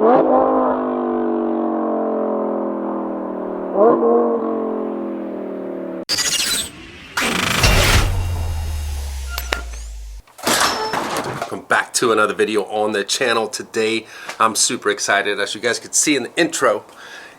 Welcome back to another video on the channel. Today I'm super excited. As you guys could see in the intro,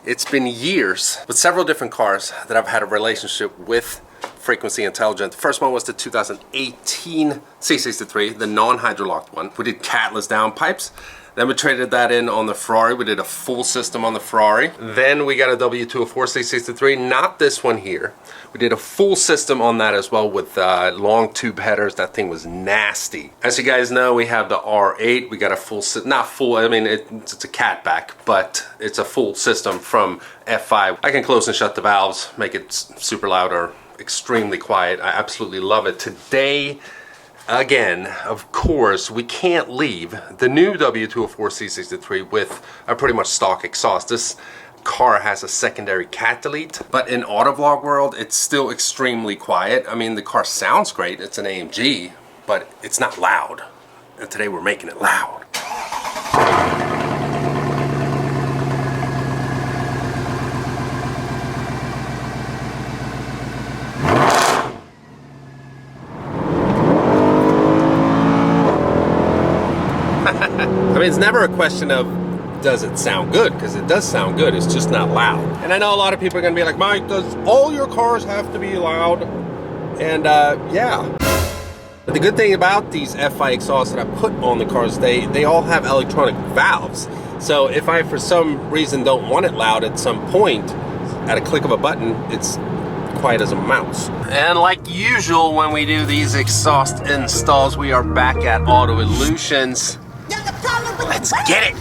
it's been years with several different cars that I've had a relationship with Frequency Intelligent. The first one was the 2018 C63, the non-hydrolocked one. We did catless downpipes. Then we traded that in on the Ferrari. We did a full system on the Ferrari. Then we got a W204 C63, not this one here. We did a full system on that as well with long tube headers. That thing was nasty. As you guys know, we have the R8. We got a full, not full, I mean, it's a catback, but it's a full system from F5. I can close and shut the valves, make it super loud or extremely quiet. I absolutely love it. Today, again, of course, we can't leave the new W204 C63 with a pretty much stock exhaust. This car has a secondary cat delete, but in AutoVlog world, it's still extremely quiet. I mean, the car sounds great. It's an AMG, but it's not loud. And today we're making it loud. I mean, it's never a question of does it sound good, because it does sound good, it's just not loud. And I know a lot of people are gonna be like, Mike, does all your cars have to be loud? And yeah. But the good thing about these FI exhausts that I put on the cars, they all have electronic valves. So if I for some reason don't want it loud at some point, at a click of a button, it's quiet as a mouse. And like usual when we do these exhaust installs, we are back at Auto Illusions. Let's get it!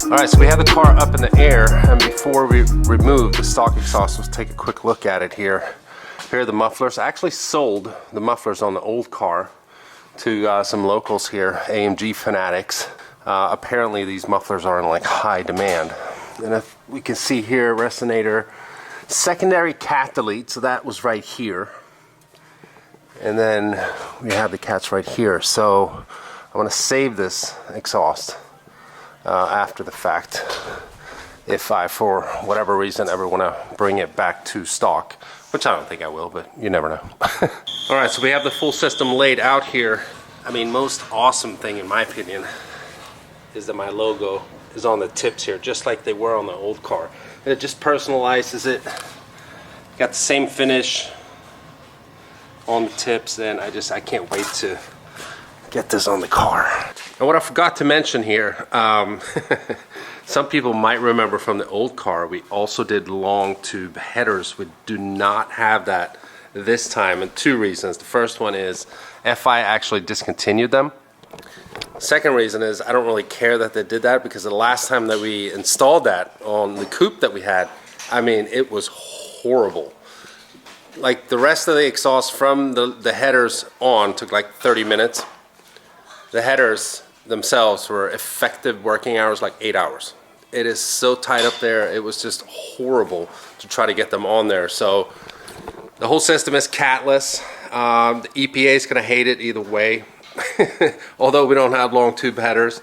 Alright, so we have the car up in the air, and before we remove the stock exhaust, let's take a quick look at it here. Here are the mufflers. I actually sold the mufflers on the old car to some locals here, AMG fanatics. Apparently these mufflers are in like high demand. And if we can see here, resonator, secondary cat delete, so that was right here. And then we have the cats right here. So I want to save this exhaust after the fact if I, for whatever reason, ever want to bring it back to stock, which I don't think I will, but you never know. Alright, so we have the full system laid out here. I mean, most awesome thing in my opinion is that my logo is on the tips here, just like they were on the old car. And it just personalizes it. Got the same finish on the tips, and I can't wait to get this on the car. And what I forgot to mention here, some people might remember from the old car, we also did long tube headers. We do not have that this time, and two reasons. The first one is FI actually discontinued them. Second reason is I don't really care that they did that, because the last time that we installed that on the coupe that we had, I mean, it was horrible. Like the rest of the exhaust from the headers on took like 30 minutes. The headers themselves were effective working hours like 8 hours. It is so tight up there, it was just horrible to try to get them on there. So the whole system is catless. The EPA is gonna hate it either way. Although we don't have long tube headers,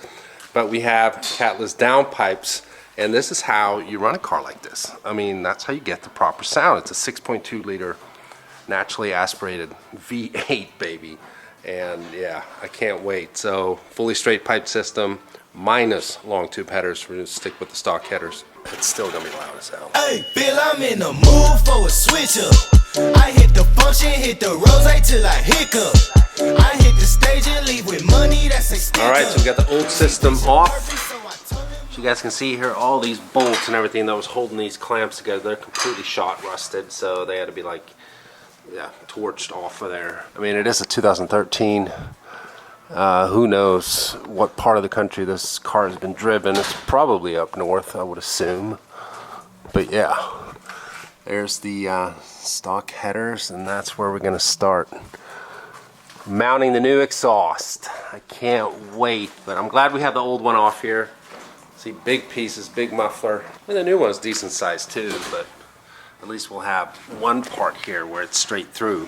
but we have catless downpipes. And this is how you run a car like this. I mean, that's how you get the proper sound. It's a 6.2 liter naturally aspirated V8, baby. And yeah, I can't wait. So fully straight pipe system minus long tube headers. We're gonna stick with the stock headers. It's still gonna be loud as hell. Hey, Bill, I'm in the mood for a switch up. I hit the function, hit the rose till I hiccup. I hit the stage and leave with money that's a Alright, so we got the old system off. So you guys can see here all these bolts and everything that was holding these clamps together. They're completely shot rusted, so they had to be like, yeah, torched off of there. I mean, it is a 2013. Who knows what part of the country this car has been driven. It's probably up north, I would assume. But yeah, there's the stock headers, and that's where we're going to start mounting the new exhaust. I can't wait, but I'm glad we have the old one off here. See, big pieces, big muffler. And the new one's decent size too, but at least we'll have one part here where it's straight through,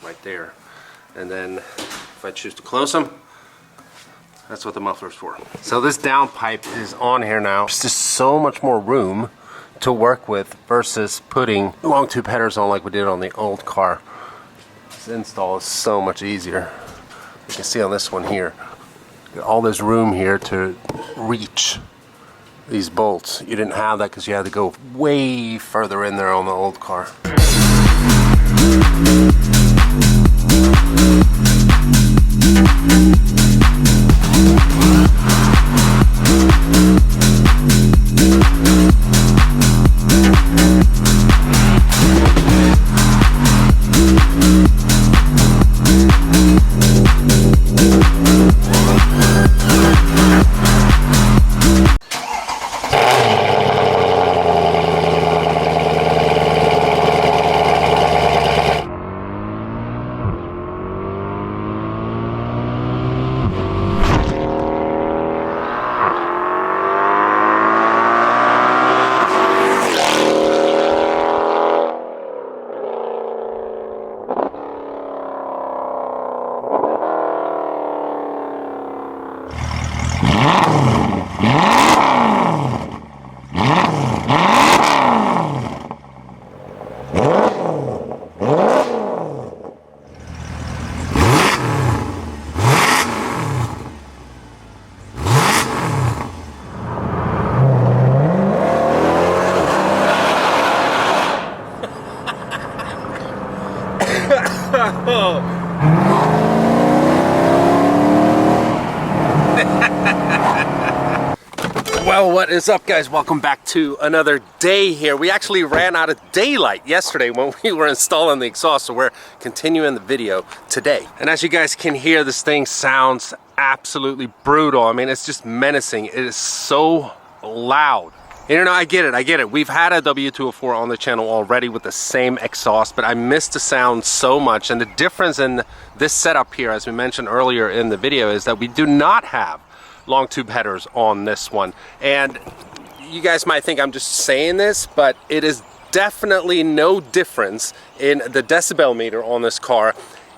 right there. And then if I choose to close them, that's what the muffler's for. So this downpipe is on here now. There's just so much more room to work with versus putting long tube headers on like we did on the old car. This install is so much easier. You can see on this one here, got all this room here to reach these bolts. You didn't have that because you had to go way further in there on the old car. Well, what is up, guys? Welcome back to another day here. We actually ran out of daylight yesterday when we were installing the exhaust, so we're continuing the video today. And as you guys can hear, this thing sounds absolutely brutal. I mean, it's just menacing. It is so loud. You know, I get it. We've had a W204 on the channel already with the same exhaust, but I miss the sound so much. And the difference in this setup here, as we mentioned earlier in the video, is that we do not have long tube headers on this one. And you guys might think I'm just saying this, but it is definitely no difference in the decibel meter on this car.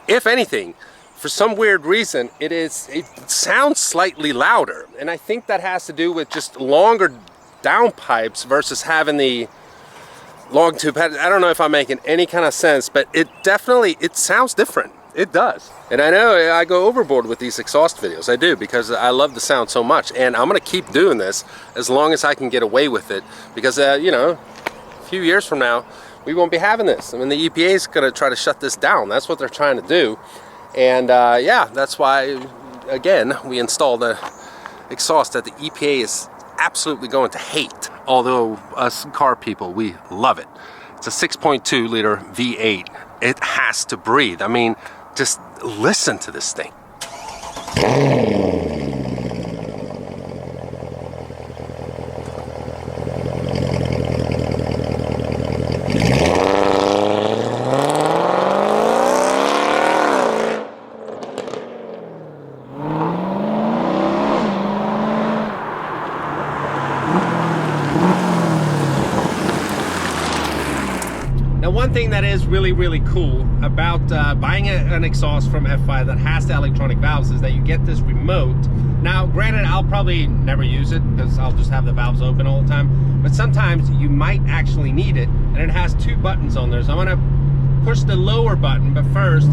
If anything, for some weird reason, it sounds slightly louder. And I think that has to do with just longer downpipes versus having the long tube head. I don't know if I'm making any kind of sense, but it sounds different. It does. And I know I go overboard with these exhaust videos. I do, because I love the sound so much. And I'm going to keep doing this as long as I can get away with it. Because, you know, a few years from now, we won't be having this. I mean, the EPA is going to try to shut this down. That's what they're trying to do. And, yeah, that's why, again, we installed the exhaust that the EPA is absolutely going to hate. Although us car people, we love it. It's a 6.2 liter V8. It has to breathe. I mean, just listen to this thing. One thing that is really cool about buying an exhaust from F5 that has the electronic valves is that you get this remote. Now, granted, I'll probably never use it because I'll just have the valves open all the time, but sometimes you might actually need it, and it has two buttons on there. So I'm gonna push the lower button, but first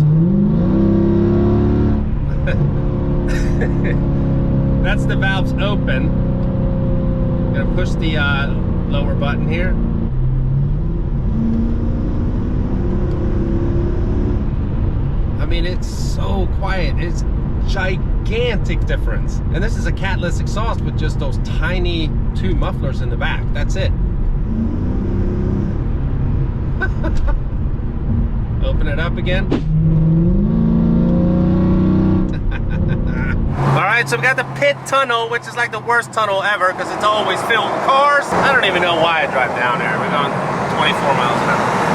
that's the valves open. I'm gonna push the lower button here. I mean, it's so quiet. It's gigantic difference. And this is a catless exhaust with just those tiny two mufflers in the back. That's it. Open it up again. Alright, so we got the pit tunnel, which is like the worst tunnel ever because it's always filled with cars. I don't even know why I drive down there. We're going 24 miles an hour.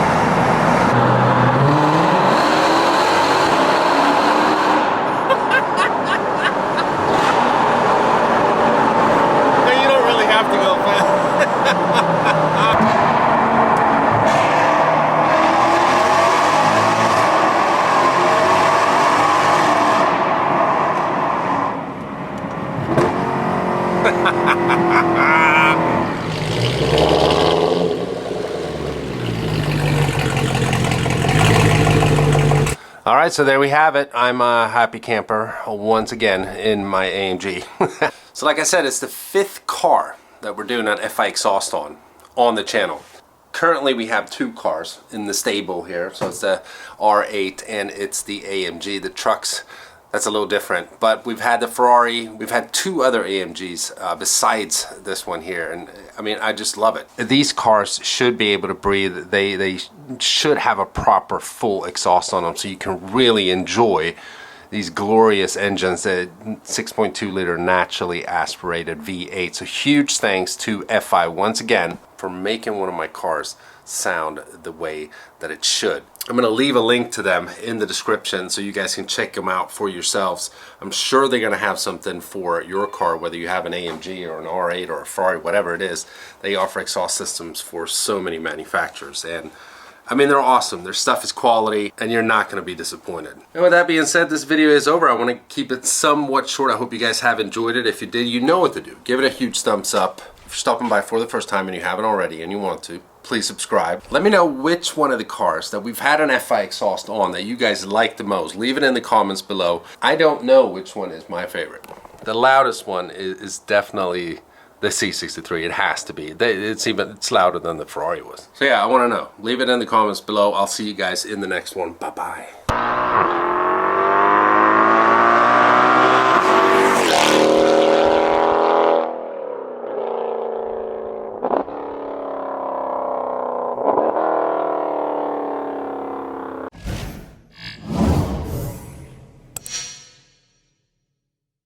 All right, so there we have it. I'm a happy camper once again in my AMG. So like I said, it's the 5th car that we're doing an FI exhaust on the channel. Currently we have 2 cars in the stable here. So it's the R8 and it's the AMG. The trucks, that's a little different. But we've had the Ferrari, we've had 2 other AMGs besides this one here. And I mean, I just love it. These cars should be able to breathe. They should have a proper full exhaust on them so you can really enjoy these glorious engines, the 6.2 liter naturally aspirated V8. So huge thanks to FI once again for making one of my cars sound the way that it should. I'm going to leave a link to them in the description so you guys can check them out for yourselves. I'm sure they're going to have something for your car, whether you have an AMG or an R8 or a Ferrari, whatever it is. They offer exhaust systems for so many manufacturers, and I mean, they're awesome. Their stuff is quality, and you're not going to be disappointed. And with that being said, this video is over. I want to keep it somewhat short. I hope you guys have enjoyed it. If you did, you know what to do. Give it a huge thumbs up. If you're stopping by for the first time and you haven't already and you want to, please subscribe. Let me know which one of the cars that we've had an FI exhaust on that you guys like the most. Leave it in the comments below. I don't know which one is my favorite. The loudest one is definitely the C63. It has to be. It's louder than the Ferrari was. So yeah, I want to know. Leave it in the comments below. I'll see you guys in the next one. Bye-bye.